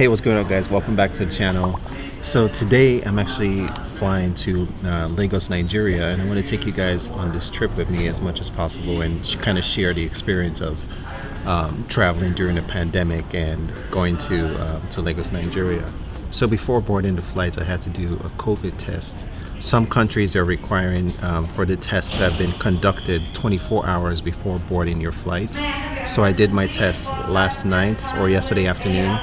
Hey, what's going on, guys? Welcome back to the channel. So today I'm actually flying to Lagos, Nigeria, and I want to take you guys on this trip with me as much as possible and kind of share the experience of traveling during the pandemic and going to Lagos, Nigeria. So before boarding the flights, I had to do a COVID test. Some countries are requiring for the test to have been conducted 24 hours before boarding your flight. So I did my test last night or yesterday afternoon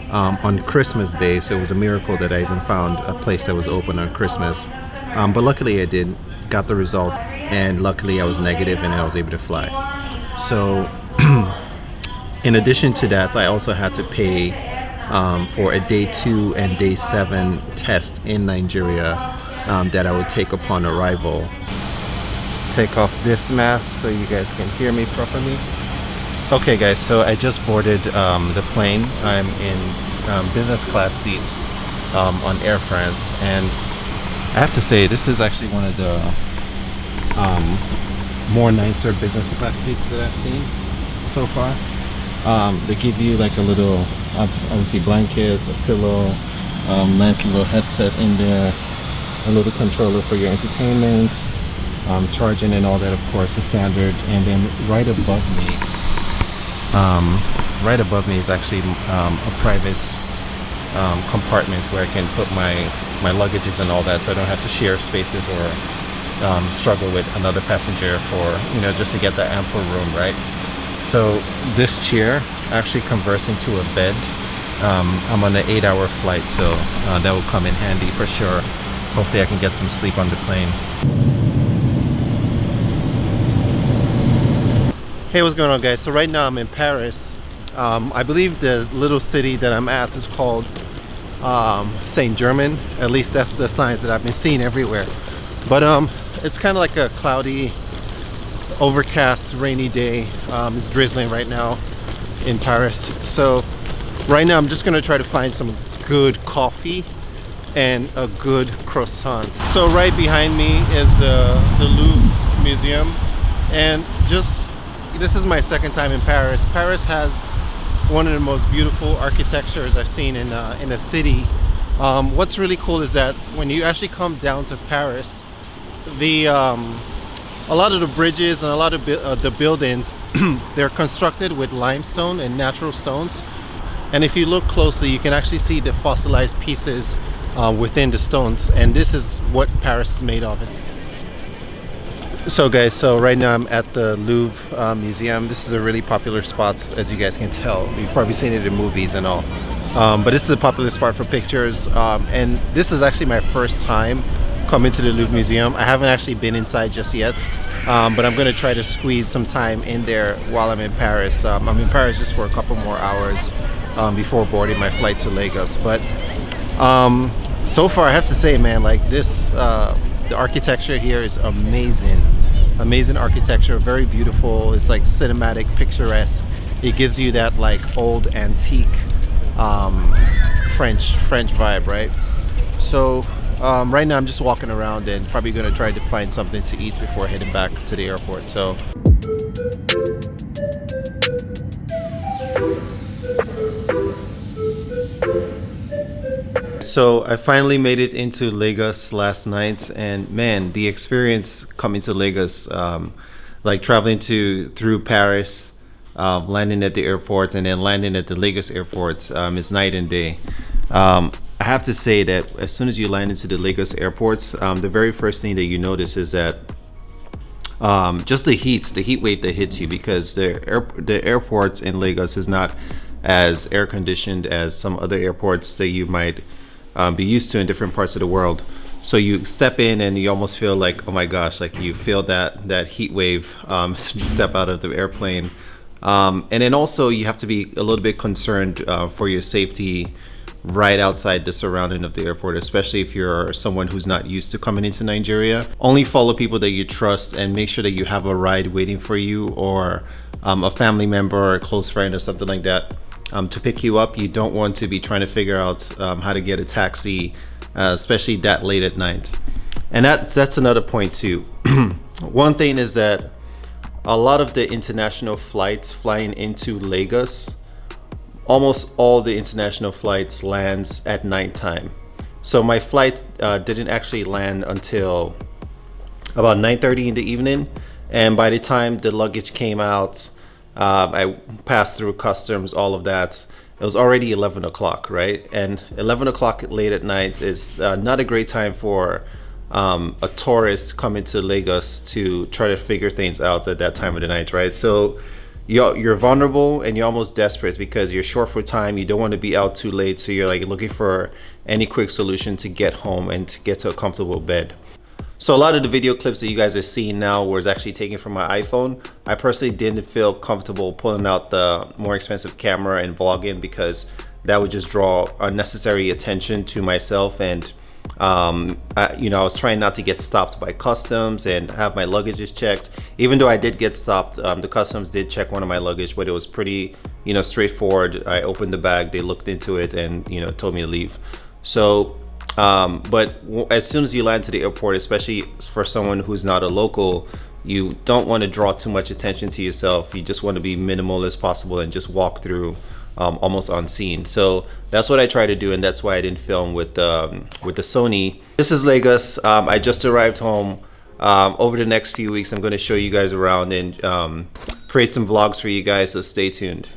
on Christmas Day. So it was a miracle that I even found a place that was open on Christmas. But luckily I did, got the result, and luckily I was negative and I was able to fly. So in addition to that, I also had to pay for a day 2 and day 7 test in Nigeria that I would take upon arrival. Take off this mask so you guys can hear me properly. Okay guys, so I just boarded the plane. I'm in business class seats on Air France, and I have to say this is actually one of the more nicer business class seats that I've seen so far. They give you like a little, obviously blankets, a pillow, nice little headset in there, a little controller for your entertainment, charging and all that, of course, is standard. And then right above me is actually a private compartment where I can put my luggages and all that, so I don't have to share spaces or struggle with another passenger for, you know, just to get that ample room, right? So this chair actually converts into a bed. I'm on an 8-hour flight, so that will come in handy for sure. Hopefully I can get some sleep on the plane. Hey, what's going on, guys? So right now I'm in Paris. I believe the little city that I'm at is called Saint-Germain. At least that's the signs that I've been seeing everywhere. But it's kind of like a cloudy, overcast, rainy day. It's drizzling right now in Paris. So right now I'm just gonna try to find some good coffee and a good croissant. So right behind me is the Louvre Museum, and this is my second time in Paris. Paris has one of the most beautiful architectures I've seen in a city. What's really cool is that when you actually come down to Paris, a lot of the bridges and a lot of the buildings, they're constructed with limestone and natural stones. And if you look closely, you can actually see the fossilized pieces within the stones. And this is what Paris is made of. So guys, so right now I'm at the Louvre Museum. This is a really popular spot, as you guys can tell. You've probably seen it in movies and all. But this is a popular spot for pictures. And this is actually my first time coming to the Louvre Museum. I haven't actually been inside just yet, but I'm going to try to squeeze some time in there while I'm in Paris. I'm in Paris just for a couple more hours before boarding my flight to Lagos. But so far I have to say, man, like this, the architecture here is amazing. Amazing architecture, very beautiful. It's like cinematic, picturesque. It gives you that like old antique French vibe, right? So right now I'm just walking around and probably gonna try to find something to eat before heading back to the airport. So I finally made it into Lagos last night, and man, the experience coming to Lagos, like traveling through Paris, landing at the airport and then landing at the Lagos airport, is night and day. I have to say that as soon as you land into the Lagos airports, the very first thing that you notice is that just the heat wave that hits you, because the airports in Lagos is not as air conditioned as some other airports that you might be used to in different parts of the world. So you step in and you almost feel like, oh my gosh, like you feel that heat wave as you step out of the airplane. And then also you have to be a little bit concerned for your safety right outside the surrounding of the airport, especially if you're someone who's not used to coming into Nigeria. Only follow people that you trust and make sure that you have a ride waiting for you, or a family member or a close friend or something like that to pick you up. You don't want to be trying to figure out how to get a taxi, especially that late at night. And that's another point too. One thing is that a lot of the international flights flying into Lagos almost all the international flights lands at nighttime. So my flight didn't actually land until about 9:30 in the evening, and by the time the luggage came out, I passed through customs, all of that. It was already 11 o'clock, right? And 11 o'clock late at night is not a great time for a tourist coming to Lagos to try to figure things out at that time of the night, right? So you're vulnerable and you're almost desperate because you're short for time. You don't want to be out too late, so you're like looking for any quick solution to get home and to get to a comfortable bed. So a lot of the video clips that you guys are seeing now was actually taken from my iPhone. I personally didn't feel comfortable pulling out the more expensive camera and vlogging because that would just draw unnecessary attention to myself. And I was trying not to get stopped by customs and have my luggages checked. Even though I did get stopped, the customs did check one of my luggage, but it was pretty, straightforward. I opened the bag, they looked into it, and told me to leave. So but as soon as you land to the airport, especially for someone who's not a local, you don't want to draw too much attention to yourself. You just want to be minimal as possible and just walk through almost unseen. So that's what I try to do, and that's why I didn't film with the Sony. This is Lagos. I just arrived home. Over the next few weeks, I'm going to show you guys around and create some vlogs for you guys, so stay tuned.